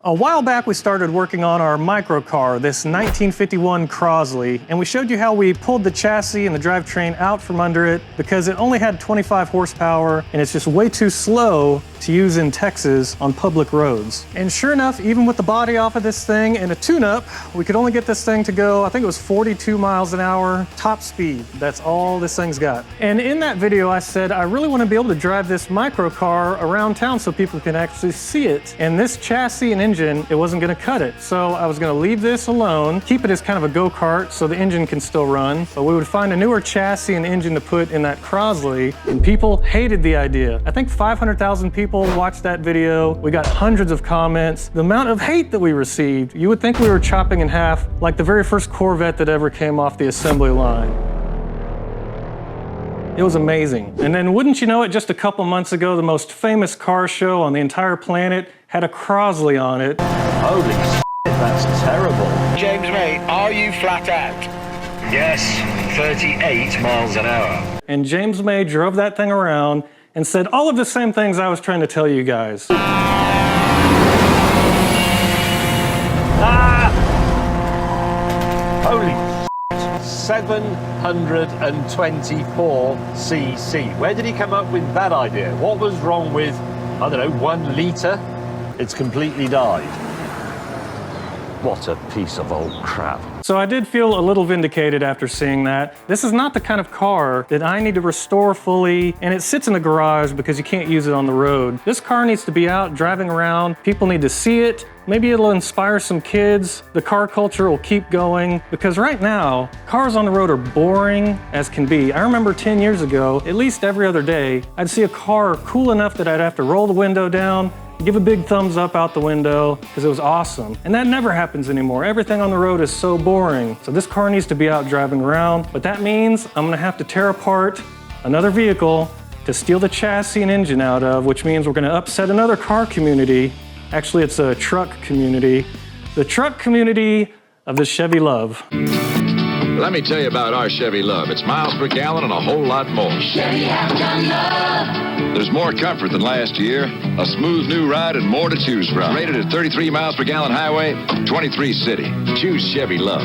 A while back, we started working on our microcar, this 1951 Crosley, and we showed you how we pulled the chassis and the drivetrain out from under it because it only had 25 horsepower and it's just way too slow to use in Texas on public roads. And sure enough, even with the body off of this thing and a tune-up, we could only get this thing to go, I think it was 42 miles an hour, top speed. That's all this thing's got. And in that video, I said, I really want to be able to drive this microcar around town so people can actually see it. And this chassis and engine, it wasn't going to cut it. So I was going to leave this alone, keep it as kind of a go-kart so the engine can still run. But we would find a newer chassis and engine to put in that Crosley, and people hated the idea. I think 500,000 people watched that video. We got hundreds of comments. The amount of hate that we received, you would think we were chopping in half like the very first Corvette that ever came off the assembly line. It was amazing. And then wouldn't you know it, just a couple months ago, the most famous car show on the entire planet had a Crosley on it. Holy shit, that's terrible. James May, are you flat out? Yes, 38 miles an hour. And James May drove that thing around and said all of the same things I was trying to tell you guys. Holy shit, 724 cc. Where did he come up with that idea? What was wrong with, I don't know, 1 litre? It's completely died. What a piece of old crap. So I did feel a little vindicated after seeing that. This is not the kind of car that I need to restore fully, and it sits in the garage because you can't use it on the road. This car needs to be out driving around. People need to see it. Maybe it'll inspire some kids. The car culture will keep going, because right now, cars on the road are boring as can be. I remember 10 years ago, at least every other day, I'd see a car cool enough that I'd have to roll the window down, give a big thumbs up out the window, because it was awesome. And that never happens anymore. Everything on the road is so boring. So this car needs to be out driving around, but that means I'm gonna have to tear apart another vehicle to steal the chassis and engine out of, which means we're gonna upset another car community. Actually, it's a truck community. The truck community of the Chevy Luv. Let me tell you about our Chevy Luv. It's miles per gallon and a whole lot more. Chevy have done love. There's more comfort than last year, a smooth new ride, and more to choose from. Rated at 33 miles per gallon highway, 23 city. Choose Chevy Luv.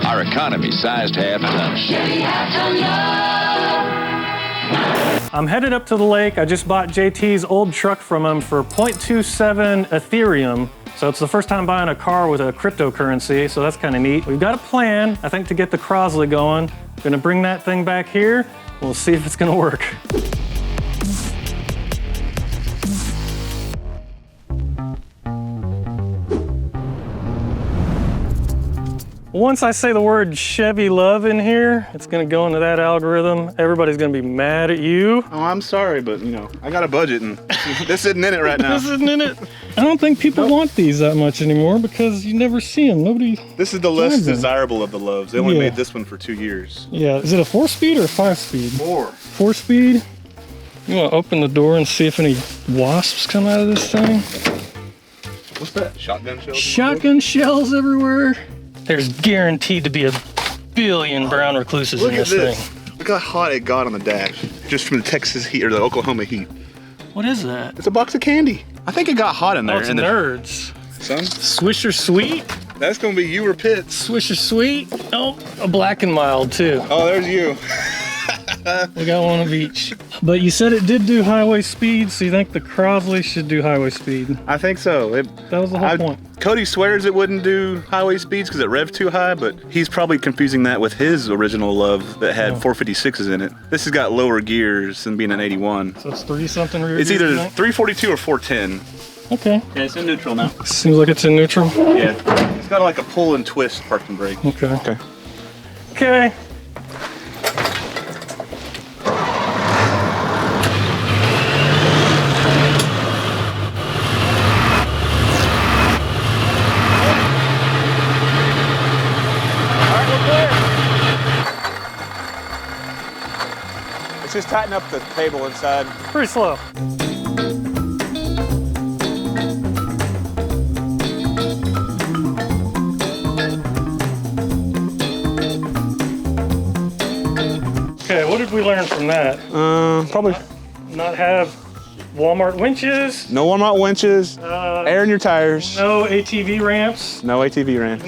Our economy sized half-ton. Chevy have done love. I'm headed up to the lake. I just bought JT's old truck from him for 0.27 Ethereum. So it's the first time buying a car with a cryptocurrency, so that's kind of neat. We've got a plan, I think, to get the Crosley going. I'm gonna bring that thing back here. We'll see if it's gonna work. Once I say the word Chevy Luv in here, it's gonna go into that algorithm. Everybody's gonna be mad at you. Oh, I'm sorry, but you know, I got a budget and this isn't in it right now. This isn't in it. I don't think people want these that much anymore because you never see them. Nobody. This is the less desirable of the Loves. They only made this one for 2 years. Yeah, is it a 4-speed or a 5-speed? 4. 4-speed? You wanna open the door and see if any wasps come out of this thing? What's that? Shotgun shells? Shotgun shells everywhere. There's guaranteed to be a billion brown recluses in this thing. Look how hot it got on the dash, just from the Texas heat or the Oklahoma heat. What is that? It's a box of candy. I think it got hot in there. Oh, it's Nerds. Son? Swisher Sweet? That's gonna be you or Pitts. Swisher Sweet? Oh, a Black and Mild too. Oh, there's you. We got one of each. But you said it did do highway speed, so you think the Crosley should do highway speed? I think so. That was the whole point. Cody swears it wouldn't do highway speeds because it revved too high, but he's probably confusing that with his original Luv that had 456s in it. This has got lower gears than being an 81. So it's 3-something rear It's gears, either you think? 342 or 410. Okay. Yeah, it's in neutral now. Seems like it's in neutral. Yeah. It's got like a pull and twist parking brake. Okay. Okay. Okay. Let's just tighten up the table inside. Pretty slow. Okay, what did we learn from that? Probably Not have Walmart winches. No Walmart winches. Air in your tires. No ATV ramps. No ATV ramp.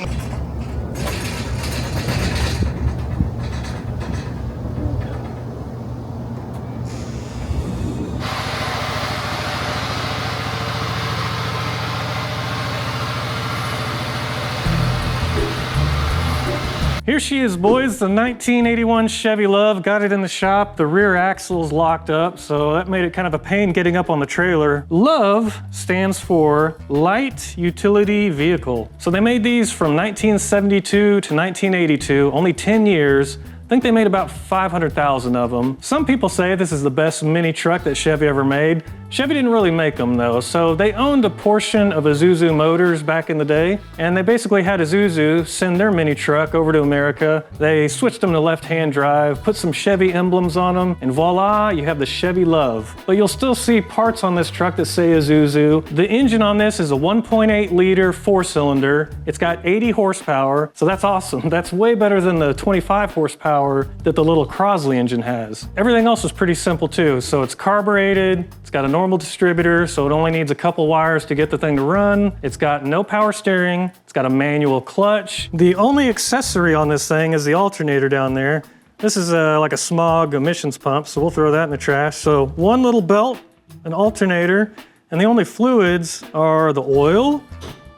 Here she is, boys, the 1981 Chevy Luv. Got it in the shop. The rear axle's locked up, so that made it kind of a pain getting up on the trailer. Luv stands for Light Utility Vehicle. So they made these from 1972 to 1982, only 10 years. I think they made about 500,000 of them. Some people say this is the best mini truck that Chevy ever made. Chevy didn't really make them though, so they owned a portion of Isuzu Motors back in the day, and they basically had Isuzu send their mini truck over to America. They switched them to left-hand drive, put some Chevy emblems on them, and voila, you have the Chevy Luv. But you'll still see parts on this truck that say Isuzu. The engine on this is a 1.8 liter 4-cylinder. It's got 80 horsepower, so that's awesome. That's way better than the 25 horsepower that the little Crosley engine has. Everything else is pretty simple too. So it's carbureted, it's got a normal distributor, so it only needs a couple wires to get the thing to run. It's got no power steering, it's got a manual clutch. The only accessory on this thing is the alternator down there. This is like a smog emissions pump, so we'll throw that in the trash. So one little belt, an alternator, and the only fluids are the oil,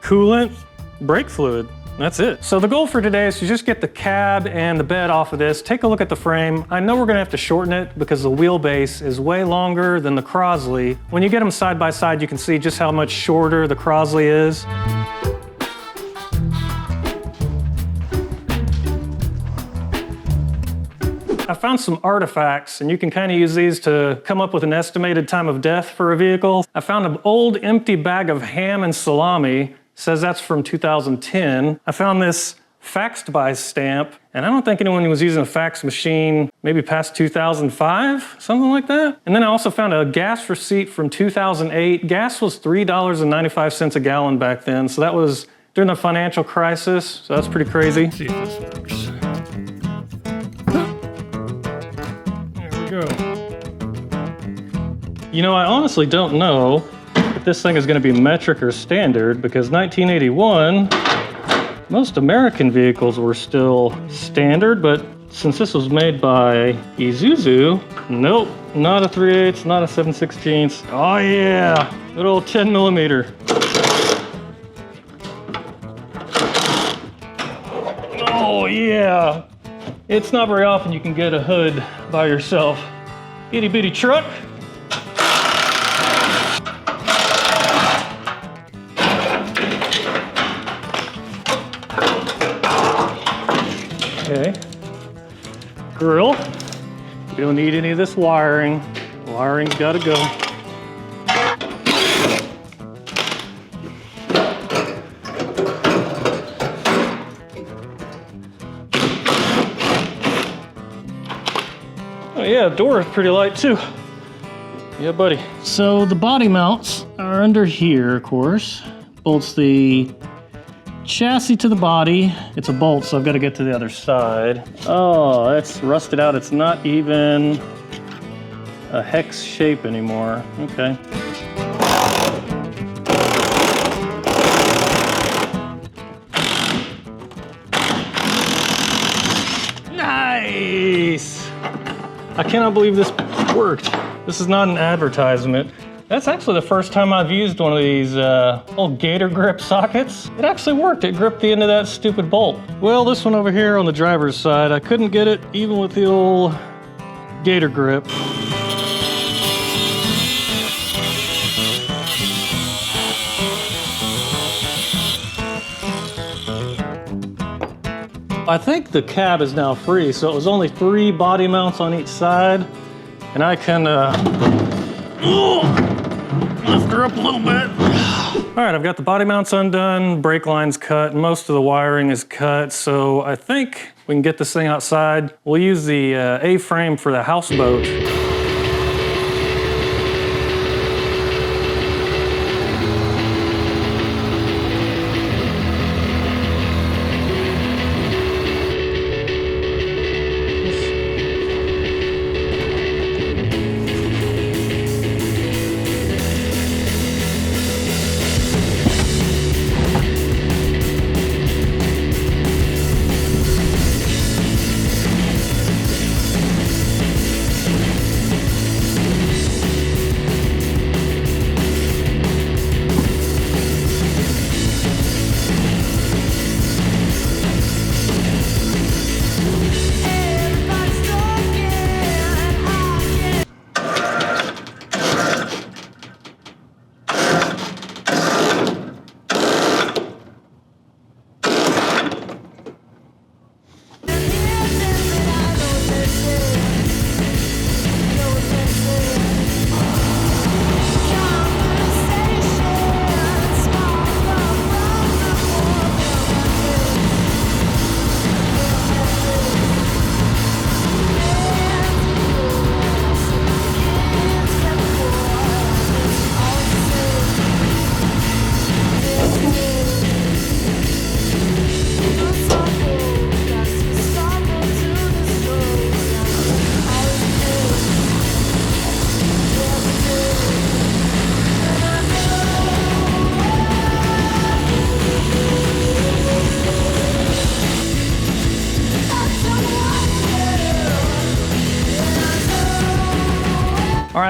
coolant, brake fluid. That's it. So the goal for today is to just get the cab and the bed off of this. Take a look at the frame. I know we're gonna have to shorten it because the wheelbase is way longer than the Crosley. When you get them side by side, you can see just how much shorter the Crosley is. I found some artifacts, and you can kind of use these to come up with an estimated time of death for a vehicle. I found an old empty bag of ham and salami. Says that's from 2010. I found this faxed by stamp, and I don't think anyone was using a fax machine maybe past 2005, something like that. And then I also found a gas receipt from 2008. Gas was $3.95 a gallon back then, so that was during the financial crisis, so that's pretty crazy. Let's see if this works. There we go. You know, I honestly don't know if this thing is going to be metric or standard, because 1981, most American vehicles were still standard, but since this was made by Isuzu, nope, not a 3/8, not a 7/16. Oh yeah, good old 10 millimeter. Oh yeah, it's not very often you can get a hood by yourself. Itty bitty truck. Okay, grill. We don't need any of this wiring. Wiring's gotta go. Oh yeah, door is pretty light too. Yeah, buddy. So the body mounts are under here, of course. Bolts the chassis to the body. It's a bolt, so I've got to get to the other side. Oh, that's rusted out. It's not even a hex shape anymore. Okay. Nice! I cannot believe this worked. This is not an advertisement. That's actually the first time I've used one of these old gator grip sockets. It actually worked. It gripped the end of that stupid bolt. Well, this one over here on the driver's side, I couldn't get it even with the old gator grip. I think the cab is now free, so it was only 3 body mounts on each side, and I can lift her up a little bit. All right, I've got the body mounts undone, brake lines cut, most of the wiring is cut, so I think we can get this thing outside. We'll use the A-frame for the houseboat.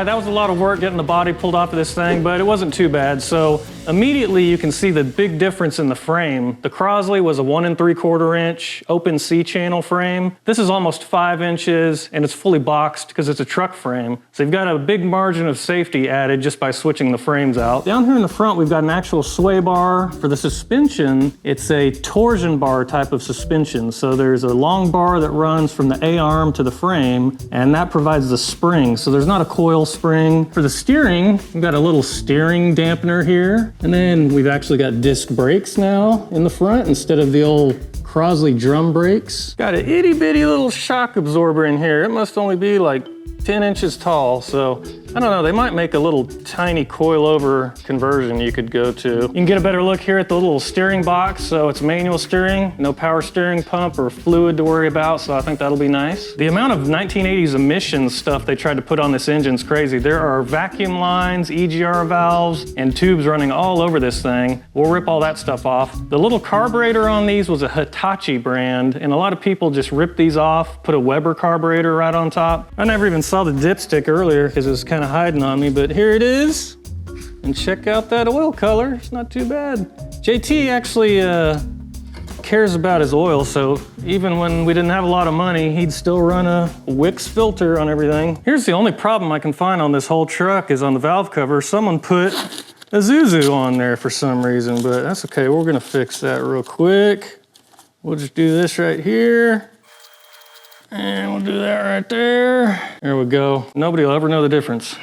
right, that was a lot of work getting the body pulled off of this thing, but it wasn't too bad. So immediately you can see the big difference in the frame. The Crosley was a 1 3/4 inch open C-channel frame. This is almost 5 inches and it's fully boxed because it's a truck frame. So you've got a big margin of safety added just by switching the frames out. Down here in the front, we've got an actual sway bar. For the suspension, it's a torsion bar type of suspension. So there's a long bar that runs from the A-arm to the frame, and that provides the spring. So there's not a coil spring. For the steering, we've got a little steering dampener here. And then we've actually got disc brakes now in the front instead of the old Crosley drum brakes. Got an itty bitty little shock absorber in here. It must only be like 10 inches tall, so I don't know, they might make a little tiny coil-over conversion you could go to. You can get a better look here at the little steering box. So it's manual steering, no power steering pump or fluid to worry about, so I think that'll be nice. The amount of 1980s emissions stuff they tried to put on this engine's crazy. There are vacuum lines, EGR valves, and tubes running all over this thing. We'll rip all that stuff off. The little carburetor on these was a Hitachi brand, and a lot of people just ripped these off, put a Weber carburetor right on top. I never even saw the dipstick earlier because it was kind of hiding on me, but here it is. And check out that oil color, it's not too bad. JT actually cares about his oil, so even when we didn't have a lot of money, he'd still run a Wix filter on everything. Here's the only problem I can find on this whole truck is on the valve cover. Someone put a Zuzu on there for some reason, but that's okay, we're gonna fix that real quick. We'll just do this right here. And we'll do that right there. There we go. Nobody will ever know the difference.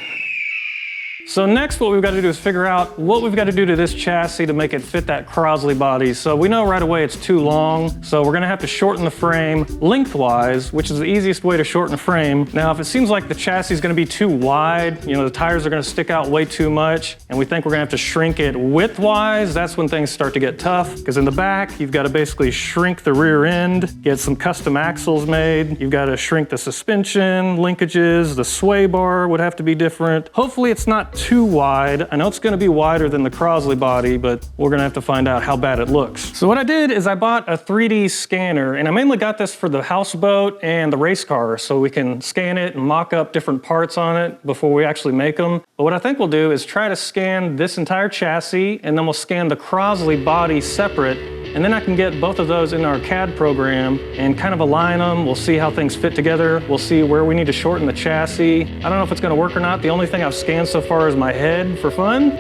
So next what we've got to do is figure out what we've got to do to this chassis to make it fit that Crosley body. So we know right away it's too long, so we're gonna have to shorten the frame lengthwise, which is the easiest way to shorten a frame. Now, if it seems like the chassis is gonna be too wide, you know, the tires are gonna stick out way too much, and we think we're gonna have to shrink it widthwise, that's when things start to get tough, because in the back, you've got to basically shrink the rear end, get some custom axles made, you've got to shrink the suspension, linkages, the sway bar would have to be different. Hopefully it's not too wide. I know it's gonna be wider than the Crosley body, but we're gonna have to find out how bad it looks. So what I did is I bought a 3D scanner, and I mainly got this for the houseboat and the race car, so we can scan it and mock up different parts on it before we actually make them. But what I think we'll do is try to scan this entire chassis, and then we'll scan the Crosley body separate, and then I can get both of those in our CAD program and kind of align them. We'll see how things fit together. We'll see where we need to shorten the chassis. I don't know if it's gonna work or not. The only thing I've scanned so far is my head for fun.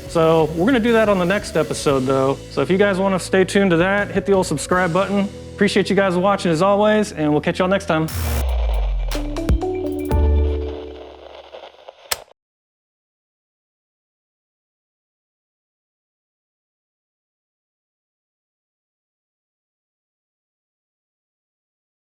So we're gonna do that on the next episode though. So if you guys wanna stay tuned to that, hit the old subscribe button. Appreciate you guys watching as always, and we'll catch y'all next time.